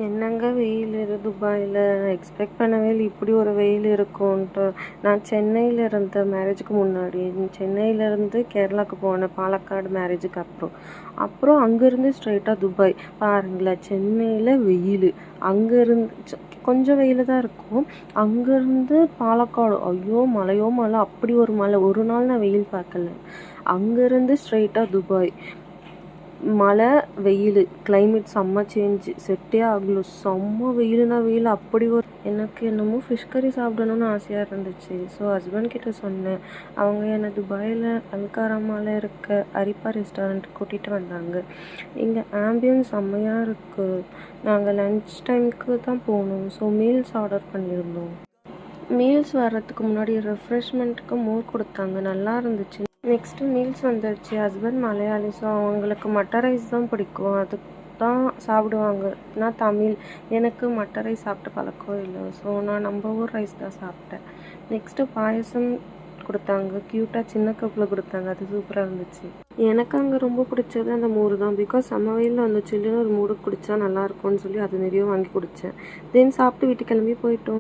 என்னங்க வெயில் துபாயில் எக்ஸ்பெக்ட் பண்ணவே இல்லை இப்படி ஒரு வெயில் இருக்கும்ன்ட்டு. நான் சென்னையில் இருந்த மேரேஜுக்கு முன்னாடி சென்னையிலேருந்து கேரளாவுக்கு போனேன் பாலக்காடு மேரேஜுக்கு அப்புறம் அங்கேருந்து ஸ்ட்ரைட்டாக துபாய். பாருங்களேன், சென்னையில் வெயில், அங்கேருந்து கொஞ்சம் வெயில் தான் இருக்கும், அங்கேருந்து பாலக்காடு ஐயோ மழையோ மழை, அப்படி ஒரு மழை. ஒரு நாள் நான் வெயில் பார்க்கல. அங்கேருந்து ஸ்ட்ரைட்டாக துபாய், மழை வெயில், கிளைமேட் செம்ம சேஞ்சு, செட்டே ஆகல. செம்ம வெயில்னா வெயில். அப்படி ஒரு எனக்கு என்னமோ ஃபிஷ் கறி சாப்பிடணும்னு ஆசையாக இருந்துச்சு. ஸோ ஹஸ்பண்ட் கிட்ட சொன்னேன். அவங்க என்னை துபாயில் அல்காராமாவில் இருக்க அரிப்பா ரெஸ்டாரண்ட்டுக்கு கூட்டிகிட்டு வந்தாங்க. இங்கே ஆம்பியன்ஸ் செம்மையாக இருக்குது. நாங்கள் லன்ச் டைமுக்கு தான் போனோம். ஸோ மீல்ஸ் ஆர்டர் பண்ணியிருந்தோம். மீல்ஸ் வர்றதுக்கு முன்னாடி ரெஃப்ரெஷ்மெண்ட்டுக்கு மோர் கொடுத்தாங்க, நல்லா இருந்துச்சு. நெக்ஸ்ட்டு மீல்ஸ் வந்துடுச்சு. ஹஸ்பண்ட் மலையாளி, ஸோ அவங்களுக்கு மட்டை ரைஸ் தான் பிடிக்கும், அது தான் சாப்பிடுவாங்க. நான் தமிழ், எனக்கு மட்டை ரைஸ் சாப்பிட்டு பழக்கம் இல்லை. ஸோ நான் நம்ம ஊர் ரைஸ் தான் சாப்பிட்டேன். நெக்ஸ்ட்டு பாயசம் கொடுத்தாங்க, க்யூட்டாக சின்ன கப்பில் கொடுத்தாங்க, அது சூப்பராக இருந்துச்சு. எனக்கு அங்கே ரொம்ப பிடிச்சது அந்த மோர் தான். பிகாஸ் செம்ம வெயிலில் அந்த சில்லுன்னு ஒரு மூடு குடித்தா நல்லாயிருக்கும்னு சொல்லி அது நிறைய வாங்கி குடித்தேன். தென் சாப்பிட்டு வீட்டுக்கு கிளம்பி போயிட்டோம்.